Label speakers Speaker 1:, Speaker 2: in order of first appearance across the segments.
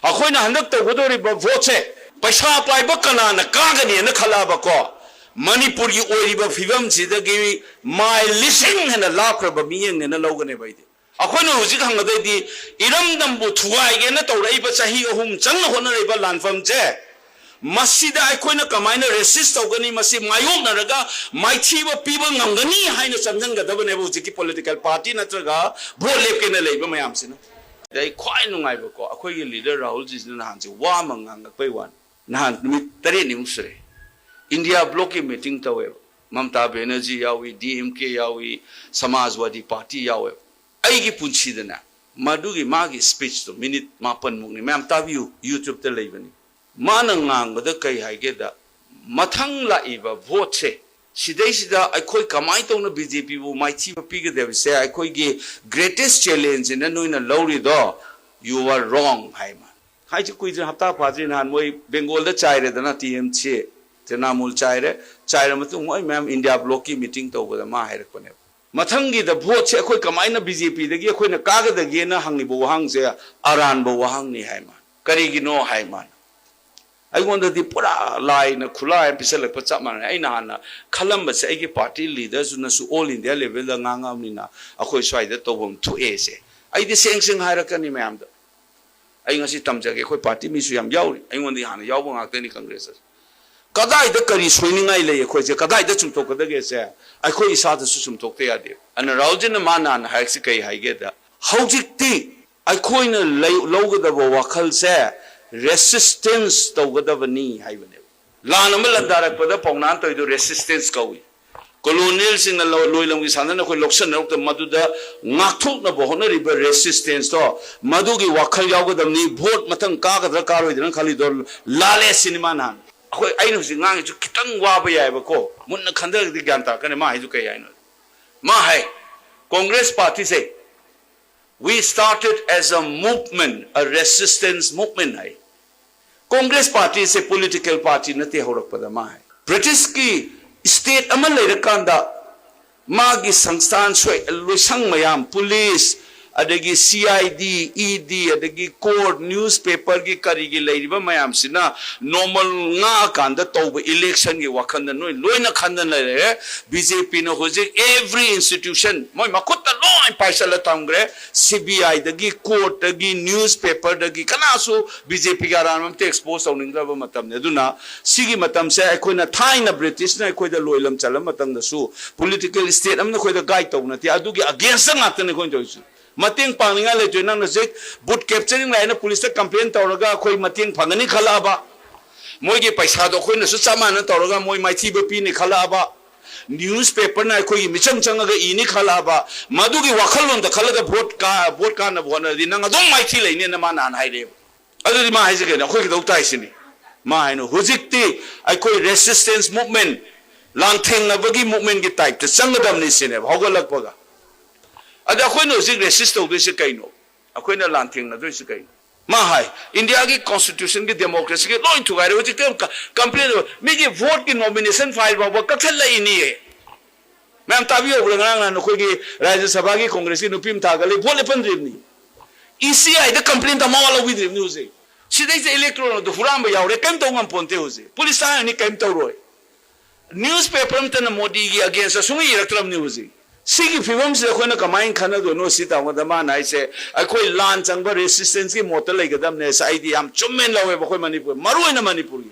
Speaker 1: ꯑꯩꯈꯣꯏꯅ ꯍꯟꯗꯛ ꯇꯧꯒꯗꯧꯔꯤꯕ ꯚꯣꯠꯁꯦ ꯄꯩꯁꯥ ꯄꯥꯏꯕ ꯀꯅꯥꯅ ꯀꯥꯒꯅꯤꯅ ꯈꯜꯂꯛꯑꯕꯀꯣ ꯃꯅꯤꯄꯨꯔꯒꯤ ꯑꯣꯏꯔꯤꯕ ꯐꯤꯕꯝꯁꯤꯗꯒꯤ ꯃꯥꯏꯜ ꯂꯤꯁꯤꯡ ꯍꯦꯟꯅ ꯂꯥꯞꯈ꯭ꯔꯕ ꯃꯤꯠꯌꯦꯡꯅꯦꯅ ꯂꯧꯒꯅꯦꯕ ꯑꯩꯗꯤ ꯑꯩꯈꯣꯏꯅ ꯍꯧꯖꯤꯛ ꯍꯪꯒꯗꯣꯏꯗꯤ ꯏꯔꯝꯗꯝꯕꯨ ꯊꯨꯒꯥꯏꯒꯦꯅ ꯇꯧꯔꯛꯏꯕ ꯆꯍꯤ 3 ꯆꯪꯅ ꯍꯣꯠꯅꯔꯤꯕ ꯂꯥꯟꯐꯝꯁꯦ masida aikhoina kamaina resist tawgani masi mayoknaraga maithiba piba ngamgani haina chamjangadabane hujiki political party natraga vote lepkena leiba mayamsina dai khwai nungai ba ko akhoi gi leader Rahul ji na hanji wa mangang pai wan nahan numit tare ni musre India block meeting tawe Mamta Banerjee yawi DMK yawi Samajwadi party yawe aigi punchi dana madugi magi speech to minute mapan mukni mam tabiu YouTube te leibani mana ngangda kai haige da mathang la iba vote se sidai sida aikhoi kamai tawna BJP bu maichi ba pige de se aikhoi gi greatest challenge na noina lowri do you are wrong haima haiji kuijin hapta phajri nan moi Bengal da chaire da na TMC tenamul chaire matung moi ma'am India block ki meeting tawba ma hairak pane mathang gi da vote se aikhoi kamai na BJP da gi aikhoi na kaga da gi na hangni bo wahang se aran bo wahang ni haima kari gi no haima I want the pura line Kula and Pisel Patsaman, Aina, Columbus, Egi party leaders, who all in their level, the Nangamina, a quite that over 2 A's. I the same thing Harakani Mamda. I want to see Tamjaki party, Missiam Yaw, I want the Hana Yaw at any congresses. Kadai the curry swinging I lay a question, Kadai the Chum Toka the Gese, I call his other Susum Tokea, and aroused in the mana and Haxike, I get that. How did tea? I coin a logo the Wakal say. Resistance to Gadavani, Hivane. Lanamala Darapada Ponanto do resistance go. Colonials in the Loyal with Sanana Loxan of the Maduda, Natuk the Bohona River resistance to Madugi Wakayago the knee, boat Matanka, the car with Kalidor, Lale Cinemana. I know the Nang to Kitang Wabaya Bako, Munakanda the Ganta, and Mahiduka. Mahai, Congress Party say, we started as a movement, a resistance movement. Congress Party is a political party. British ki state amalay kanda magi sangstan soy lusang mayam police adagi CID ED adagi court newspaper ki karigi layriba mayam sina normal nga kanda tawba election ki wakanda noy loina khanda lay BJP no hojik every institution moy makutta loin paisala tangre CBI dagi court dagi newspaper dagi kanasu BJP ga ranam te expose awningra ba matam ne duna sigi matam se aikoina thaina British na aikoida loilam chalam matang da su political state amna khoida guide tawna ti adugi against ngata ne koin toisu Mating Panninga Legion Nazik, boot capturing line of police complaint Toraga, Koi Mating Pangani Kalaba, Moigi Paisado Queen Susaman Toraga, Moi my Tiba Pini Kalaba, newspaper Nakoi Micham Changa Ini Kalaba, Madugi Wakalon, the color of boat can of one of the Nanga, don't my Chile in the man and hide him. Other than my again, a quick little Tyson. Mine, Huzikti, I call resistance movement, Lanting Nabagi movement get typed, the Sangadam Nisin, Hogalakwaga. Ada koi no zig resist to this kaino. Akoi na lanting na this kaino. Mahai India ki constitution ki democracy ki loin to gare which complain me ki vote ki nomination file ba kathalla ini hai. Ma'am tabi obrang na koi ki Rajya Sabha ki Congress ki nupim thagale vote pandribni. ECI the complaint ta mawala with news hai. Sidai se electoral to furam ba yaure kam to ngam ponte hoze. Police ni kam to roy. Newspaper mta na Modi ki against sungi electoral news hai. Sigi film se koi na kamain khana do no sita madama nai se koi lan changba resistance ki motal lai gadam ne sa idea am chummen lawe ba koi Manipur maru na Manipur gi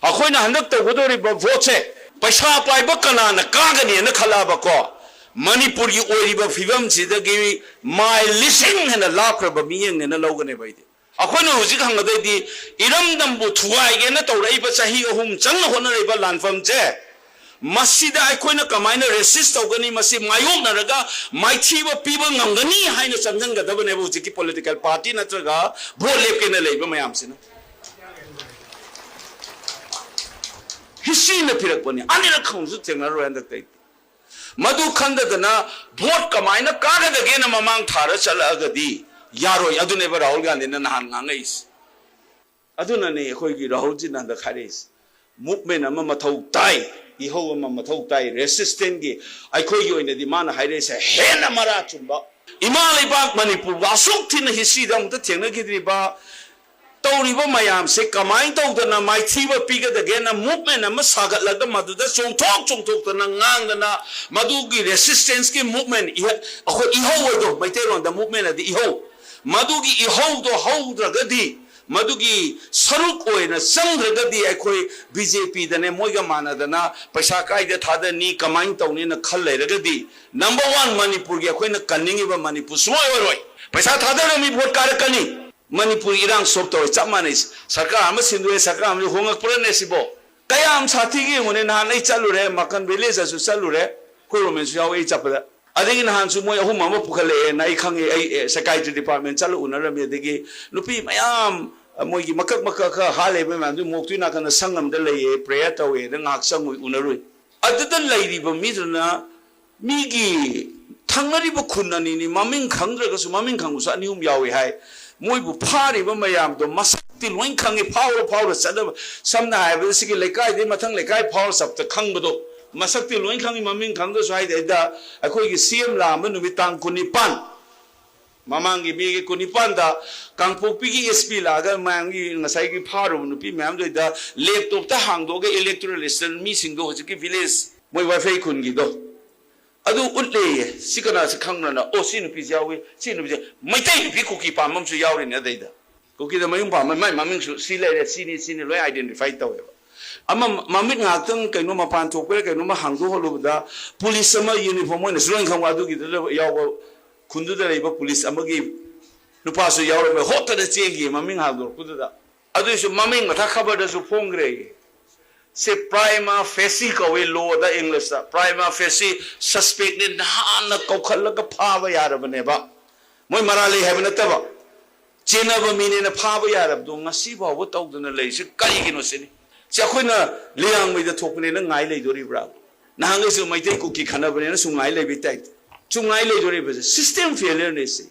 Speaker 1: koi na handak to godori ba vote se paisa pai ba kana na kagani na khala ba ko Manipur gi ori ba film sida gi mai lising na lakra ba miyeng ne na logane ba ide koi na hujik hang da di iram dam bu thuai ge na to rai ba sahi ahum chang hona rai ba lanfam je Masida Aikoina Kamaina resist Ogani Masi Mayok Naraga, Maichiba people Nangani, Highness and Nanga Davanevuziki political party Natraga, Bolek in the labor Mayamsina. He's seen the Piraponi, Anila comes to Tengar and the Tate. Madu Kanda Dana, Bot Kamaina, Kaga again among Tara Salagadi, Yaro Yaduneva Olgan in the Nangais. Adunani, Hogi Rahojin and the Haris. Movement Amamatau die. Iho Mamatau die resistant gi. I call you in the demand high say Hena Marachumba. Imali Bank Manipur, Wasuk Tin Hisidam, the Tenagidriba, तौरीब मयाम से कमाई तौदना माइथीब पीगदगेना movement अमा सागतलग मदुदा चोंथोक ngang मदुगी resistance की movement अखो इहो मैतेरों the movement अदि इहो मदुगी इहो दो हौद्रगदि मदुगी सरुक ओइना संग्रगदि अखोई बीजेपी दने मोइगा मानदना पैसा कायदे थादनी कमाई तौनी न खल लेरगदि नंबर 1 मणिपुर की अखोइना कन्निंगिबा मणिपुर सुमोय ओरोय पैसा थादरमी वोट कारकनी मणिपुर इरांग सोप तौर चप माने सरकार सिंधुए सरकार होंगपने सिबो कयाम साथी की मुने नहान चलुरे मकन विलेज चलुरे कोरोमेंस यावे चपदा अदगी नहान सु मोय अहुम अमा पुखले नाई खंगे सेक्रेटरी डिपार्टमेंट चल उनरमे अदगी नुपी मयाम मोयगी मकक मकक हाले बे मांदु मोक्तु नाकन संगम द लeye प्रेयर तवे द ngak संगु उनरुई अदद लैरिबो मिदना मिगी थांगरिबो खुन्ननी नि ममिंग खंग्रगसु ममिंग खंगुसु अनिहुम यावे हाय मोइबु फारिबो मयाम दो मसक्ति लोइन खंगे फावर सदब समना हायबो सिगी लेकाय दे मथंग लेकाय फावर सबत खंगबदो मसक्ति लोइन खंगे ममिंग खंगदो स्वाइदे दा अखोइगी सीएम लाम नुमितांग कुनिपान ममांगी बेगे कुनिपान दा कांगपोपी की एसपी लागा मांगी ngसाइगी फारो नुपी मैम दो दा लैपटॉप ता हांगदोगे इलेक्टोरल लिस्ट मी सिंगदो होजिकी विलेज मोइ वाइफाई खुनगी दो अदु उल्ले सिकना से खंगना ओ सी नुपी जावे सी नुपी मैतै नुपी कुकी पामम सु यावरे न दैदा कुकी द मयुं पाम माय ममिंग सु सी लेरे सीनी लोय आइडेंटिफाई तवे अमा ममिंग ngaktung कैनो मपान थोकरे कैनो म हांगदो होलुबदा पुलिस अमा यूनिफॉर्म मोइन सुरंग खंवा दुगी द याव खुंदु द लेबा पुलिस अमगी नुपा सु यावरे होत द चेगी ममिंग हांगदो कुददा अदु सु ममिंग मथा खबर द सु फोंगरे से प्राइमा फेसी कवे लो the English prima facie suspect ने नहान कौखलग फाब यारबनेबा मोय मराले हैब नतबा चेनब मीने न फाब यारब दो ngasi बाव तौदन लेसे करिगिनो सेनि से अखोइना लियांग मैद थोकने न ngai लेदोरिब्रा नहांगे सु मैते कुकी खनबने न सुंगाइ लेबि ताइ सुंगाइ लेदोरिबे सिस्टम फेलियर ने से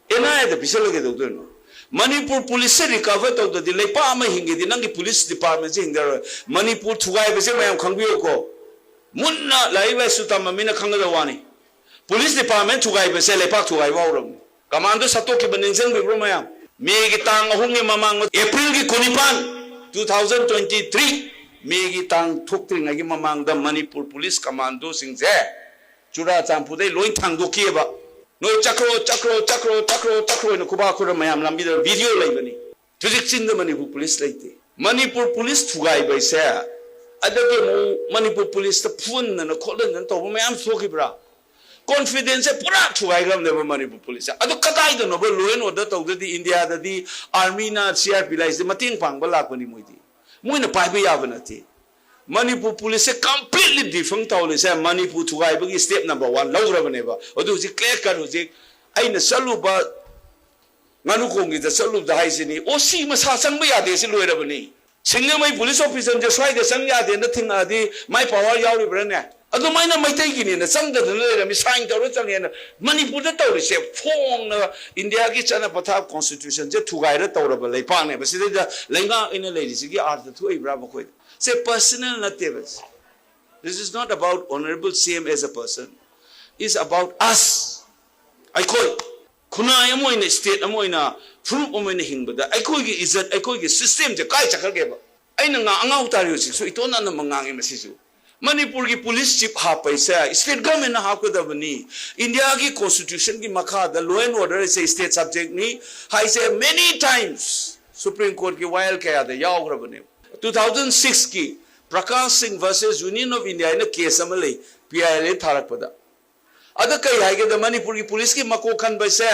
Speaker 1: एनाय द पिसलगे दोदनो मणिपुर पुलिस से रिकवर तौदि लेपा हिंगे नंगी पुलिस डिपार्टमेंट से हिंदर मणिपुर थुगाइबसे मयाम खंबियो को मुन्ना लाइबा सुतम मिना खंगद वानी पुलिस डिपार्टमेंट थुगाइबसे लेपा थुगाइबा औरम कमांडो सतो के बनिंजन बिब्रो मयाम मे की तांग अहुंगे ममांग अप्रैल की कुनिपान 2023 मे की तांग थोक्त्रिंग की ममांग द मणिपुर पुलिस कमांडो सिंगजे चुरा चांपुदे लोइ थांगदोकिएबा नो चक्रो न कुबा खुर मयाम लंबी द वीडियो लेबनी जुजिक चिंद मणिपुर पुलिस लेते मणिपुर पुलिस थुगाई बैसे अदगे मणिपुर पुलिस त फुन न खोलन न तो मयाम थोकिब्रा कॉन्फिडेंस से पूरा थुगाई गम देबो मणिपुर पुलिस अदो कताई the no law and order तौदि इंडिया ददि आर्मी ना सीआरपी लाइस मतेंग पांगबा लाकनी मोइदि मोइना पाइबा याबा नथि मणिपुर पुलिस से कंप्लीटली डिफरेंट तौले से मणिपुर थुगाइबगी स्टेप नंबर 1 लौरबनेबा अदु हुजि क्लियर कर हुजि अइना चलुबा nganu द चलुबदा हाइसिनी ओसी मसा संग यादे से लोइरबनी सिंगमई पुलिस ऑफिसर जे स्वाइदे संग यादे न थिंगादि माय पावर याउरिब्रने अदु माइना मैतै गिनी न संग द लेरमी साइन तौर चंगे न मणिपुर द तौर से फोंग न इंडिया की चना पथा कॉन्स्टिट्यूशन जे थुगाइर तौरब लेपाने बसिदे लेंगा इन लेरिसि की अर्थ थुइब्रा बखोइ से personal नतेबस this is not about honorable CM as a person is about us eikhoi khuna amoina state amoina fruit amoina hingbada eikhoi gi izzat eikhoi gi system je kai chakarge ba aina nga angau tariyo su itona na mangangi masisu Manipur की police chief हापैसा state government हापकदबनी India की constitution की मखा the law and order से state subject नी हाइसे many times supreme court की वायल कया द यावग्रबने 2006 की Prakash Singh versus union of India ने केस अमले पीआईएल थारकपदा अद कई हाइगे द मणिपुर की पुलिस की मको खन बसे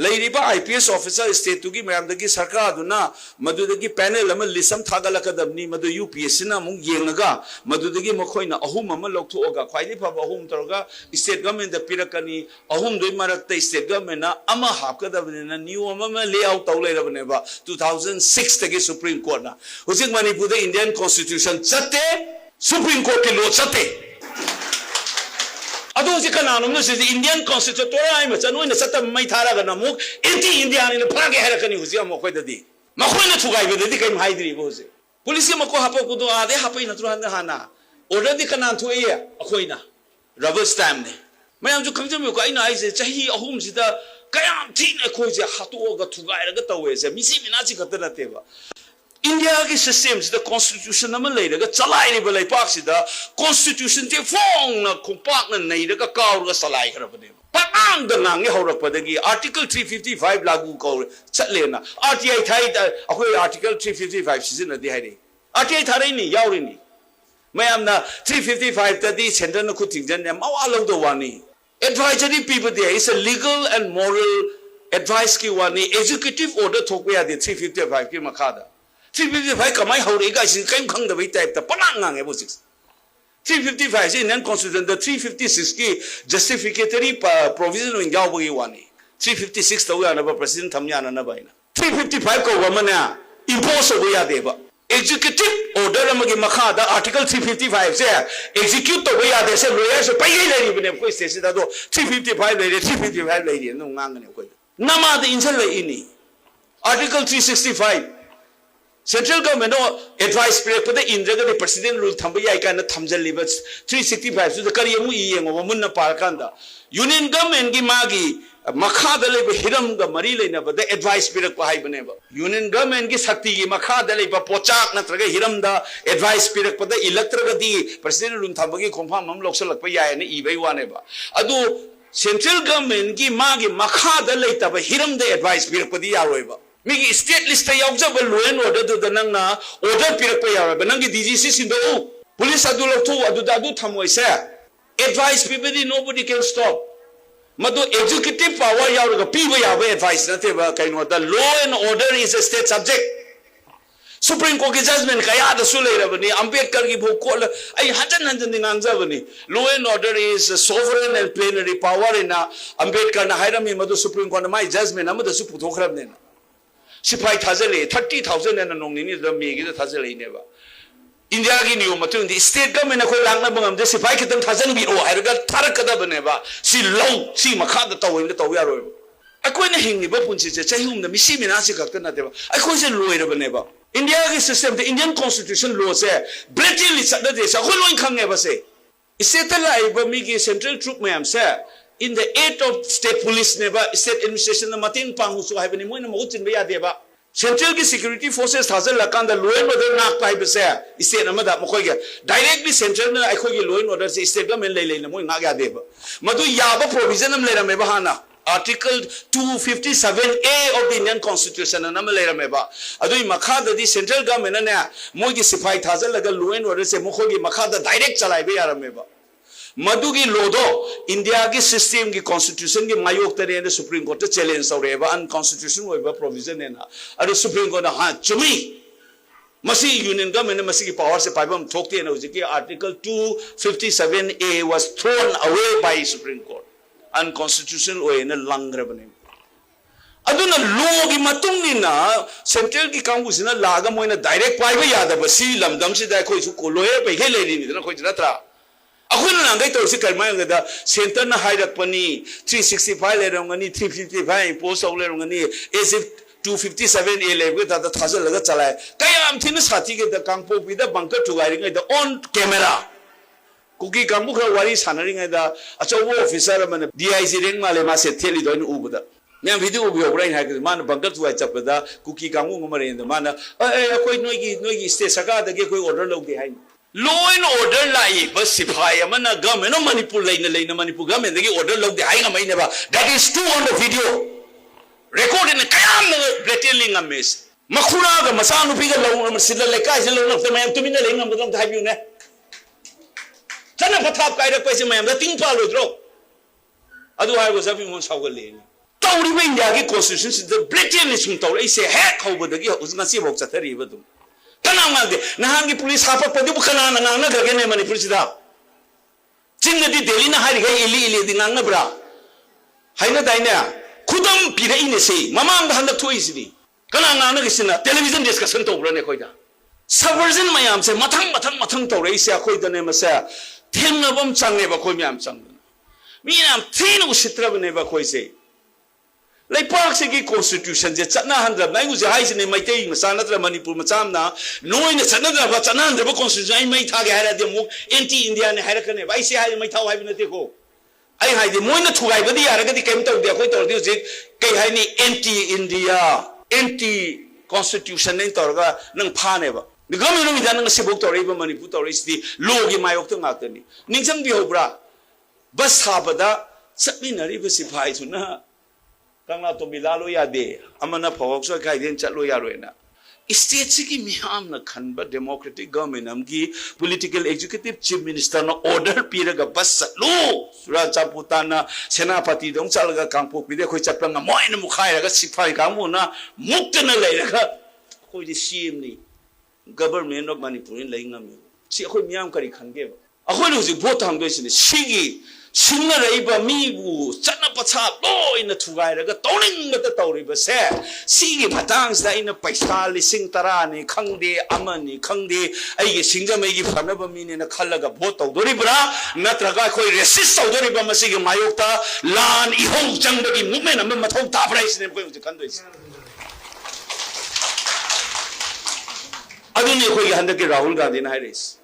Speaker 1: लेरिबा आईपीएस ऑफिसर स्टेट टू की मैम दगी सरकार दुना मदुदगी पैनल अम लिसम थागलकदबनी मदु यूपीएससी ना मु येंगगा मदुदगी मखोइना अहुम अम लौथोगा ख्वाइदि फब अहुम तोरगा स्टेट गवर्नमेंट द पिरकनी अहुम दुई मरकते स्टेट गवर्नमेंट ना अमा हापकदबने न्यू अम लेआउट तौ लेरबनेबा 2006 तगी सुप्रीम कोर्ट ना हुजिक मणिपुर द इंडियन कॉन्स्टिट्यूशन चते सुप्रीम कोर्ट के लो चते अदोजी कनानुम से इंडियन कॉन्स्टिट्यूशन तोराई मचनोइन सतम मै थारागा नमुक एंटी इंडियन ने फागे हेरकनी हुजी अमखोय ददी मखोयना थुगाइबे ददी कै हाइद्री बोजे पुलिस के मको हापो कुदो आदे हापै नत्रु हाना हाना ऑर्डर दि कनान थोए अखोइना रबर स्टैम्प ने मैं जो खंजम को आइना आइसे चाही अहुम सिदा kayam tin eikhoi je hatu ga thugai ra ga tawe se misi minachi khatana teba India ki system the constitution nama leira ga chalai ri balai pak sida constitution je phong na khumpak na nei ga kaur ga salai khara bane Pakang the Nangi Horapadagi, Article 355 Lagu Ko Chatlena, RTI Thai, Article 355 season at the Hadi. RTI Tarini, Yaurini. Mayamna 355 that the Center no Kuting, Mawalo the Wani. Advisory people there is a legal and moral advice Kiwani, executive order Tokwea the 355 Kimakada. 355 Kamai Horiga is in Kang the way type the Panang Ebusix. 355 is in constitution the 356 ki justificatory provision in Yawagi Wani. 356 the way another president Tamyana Nabaina. 355 ko wamana impose away deba. Executive order amagi makada article 355 say execute the way they say lawyers pay lady when a question that 355 lady 355 lady no ngangane ko. Nama the insel ini. Article 365 Central government advice period for the Indra the president rule Tambaya kind of Tamjal libers 365 so the Kariamu Yamuna Parkanda. Union government Gimagi Makadale Hiram the Marila never the advice period for Hibaneva. Union government Gisati Makadale Pochak Natraga Hiram the advice period for the electric president rule Tambagi Compam Loksalapaya and Ebe Waneva. Adu Central government Gimagi Makadale Hiram the advice period for the Areva. Migi state list yaujaba law and order to the nanga order pirakpa yaraba nangi DGC sindo police adula to adu thamoi se advice people nobody can stop madu executive power yauraga piba yaba advice nate ba kaino the law and order is a state subject Supreme Court judgment kaya da sulera bani Ambedkar ki bhokol ai hajan ningangja bani law and order is sovereign and plenary power in Ambedkar na hairami madu Supreme Court my judgment amada su puthokhrab ne Sipai Tazale, 30,000 and a nonini the Megi the Tazale never. India Ginu Matun, the state government of Langabam, the Sipai Katan Tazan be oh, I got Tarakadabaneva, see low, see Makada Tow in the Tawaro. I couldn't hang the Bapunsis, Chahum, the Missiminasika Kanateva. I couldn't lawyer never. India system, the Indian constitution law say, blatantly Saturday, so who can never say. It's set alive, but Migi Central Troop Mayam, sir. In the 8th of state police never state administration the Matin Pangu so have any more in Bayadeva. Central security forces has a lakan the low and order knock by Besar. Is said Namada Mokoya. Directly central Eikhoi low and order state government lay Namu Nagadeva. Madu Yaba provision of Lera Mebahana. Article 257A of the Indian Constitution and Namalera Meba. Adu Makada the central government and Mogi Sipai Tazel like a low and order say Mokogi Makada direct Chalabea Meba. Madugi Lodo, India ki system ki constitution ki mayok tare and Supreme Court challenge saureva and constitution weba provision ena. Adu Supreme Court ha chumi. Masi union government masi ki power se paibam thokte na uji ki article 257A was thrown away by Supreme Court. Unconstitutional way na langra bane. Aduna law ki matung ni na central ki kangu sina laga mo na direct paiba yada ba si lamdam se da koi su ko loye pe hele ni na koi jatra. Akuna nangai to si kalmai ngada center na hairak pani 365 le rongani 355 post au le rongani as if 257 a level da thazal laga chalai kayam thin sathi ke da kangpo pi da bunker thugari ngai da on camera kuki kambu kha wari sanari ngai da achaw officer man DIC ring male ma se theli do u buda nyam video bi obrai ha ke man bunker thuai chapda kuki kambu ngomare da man koi noi gi state saka da ke koi order log de hai Law and order lie, but Sipai, Amana government, no manipulate Manipur government, they order log the hang never. That is true on the video. Recorded in the Kayam blatantly a miss. Makura, the Masano figure, Silla Leka, Zilon of the man to me, the name of the have you ne. Turn up a top guy, the question, ma'am, the thing follow drop. Otherwise, I was having one shower lane. Don't remain the constitution, the British told, they say, heck over the girl was not see what's a terrible. Nahangi police hapa padi bukana nangana gagene mani police da. Chinga di Delhi na hari gai ili di nangna bra. Haina daina. Kudam pira ini se. Mama ang handa tu isini. Kana nangna kisina television discussion to bra ne koi da. Subversion mayam se matang to rei se koi da ne masa. Themna bam changne ba koi myam chang. Miyam thina usitra ba ne ba koi se. Like parks again constitution, the Chana hundred, language highs in my day, Masanatra Manipur Matamna, knowing the Sanadra Batanan, the constitution, I might have had the anti Indian Hurricane. I say I might have a go. ai hai di moi na thugai ba di ara ga di kem taw de khoi tor di je kai hai ni anti India anti constitution nen tor ga nang pha ne ba ni gam no mi da nang se bok tor ba mani pu tor is di lo gi mai ok to ngak ni ning jang bi ho bra bas ha ba da sapmi na ri ba si phai su na kang la to bi la lo ya de amana phawak so kai den chat lo ya ro na state ki miham na khanba democratic government amgi political executive chief minister na order piraga bas lo sura chaputana senapati dong chalga kangpo pide khoi chapang moi na mukhai raga siphai kamu na mukta na leiraga khoi di cm ni government of Manipur in leingam si khoi miam kari khange ba akhoi lu ji vote ham do sini sigi singa reiba mi bu chana pacha loi na thugai raga toning na tauri ba se sigi matang sa ina paisa lising tara ni khangde amani khangde ai ge singa mai gi phana ba mi ne na khalaga vote taw dori bra natraga khoi resist taw dori ba masigi mayokta lan I hong chang ba gi movement am ma thau ta price ne ko ji kan do is aduni khoi gi handa ke Rahul Gandhi na haris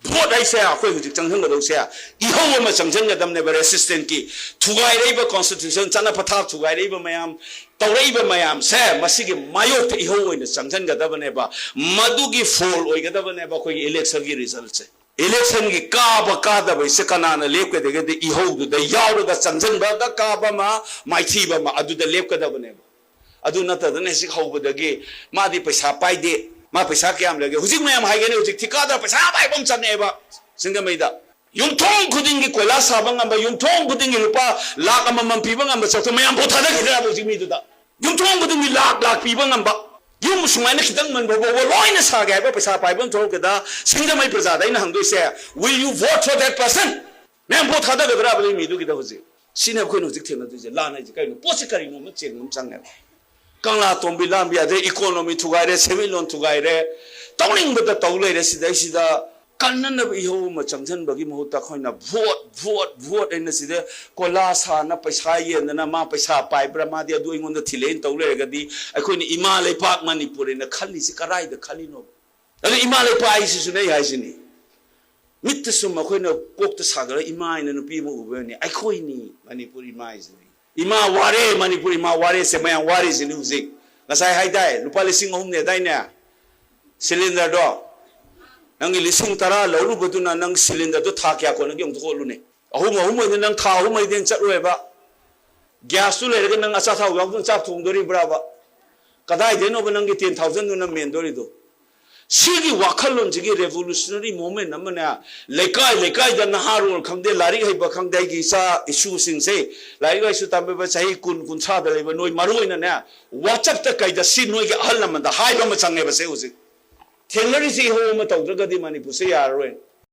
Speaker 1: vote ai se a khoi ji chang hang ga do se I hong ma chang chang ga dam ne ba resistant ki thugai rei ba constitution chana patha thugai rei ba mayam tawrei ba mayam se masigi mayok I hong oi na chang chang ga da ba ne ba madu gi fall oi ga da ba ne ba khoi election gi result se election gi ka da ba se kana na lep ke de ga I hong du da yaw ga chang chang ba ga ka ba ma mai thi ba ma adu da lep ka da ba ne ba adu na ta da ne si khau ba da gi ma di paisa pai de ma paisa kyam lage hujik mayam hai ge ne hujik thika da paisa bai bom chan ne ba singa mai da yung thong khuding gi koila sabang amba yung thong khuding gi lupa lak ama mam pi bang amba chakto mayam botha da khira hujik mi du da yung thong khuding gi lak pi bang amba yung musumai na khitang man bo loi na sa ga ba paisa pai bang thok da singa mai praja da ina hang do se will you vote for that person mayam botha da ga ba mi du gi da hujik sine khoi no hujik thena du je la na ji kai no posi kari no ma cheng nam chang ne Kangla tombi lambi ade economy thugai re semi loan thugai re tawning bada tawlei re sida sida kanna na bi ho ma changjan bagi mohta khoina vote en sida kola sa na paisa ye na ma paisa pai bra ma dia du ingon da thilen tawlei ga di aikoi ni ima le pak Manipur na khali si karai da khali no ale ima le pai si su nei hai sini mit sum ma khoina kok ta sagara ima ina nu pi mo ube ni aikoi ni Manipur ima is ni Ima ware Manipur ima ware se mayang ware si music ngasai hai dai lupa lising hum ne dai ne cylinder do nang lising tara lauru betuna nang cylinder do tha kya ko nang yong ko lu ne ahum ne nang tha ahum ai den chat roi ba gas tu le ga nang asa tha yong chap thung dori bra ba kadai de no ba nang 10,000 nu na men dori do Sigi wakalon jigi revolutionary moment namanya lekai da naharul khangde lari hai ba khangdai gi sa issue sing se lari ga issue tambe ba sahi kun sa da le ba noi maroi na na whatsapp ta kai da si noi gi ahal nam da hai ba ma change ba se usi thenari si ho ma taw ga di Manipur se ya ro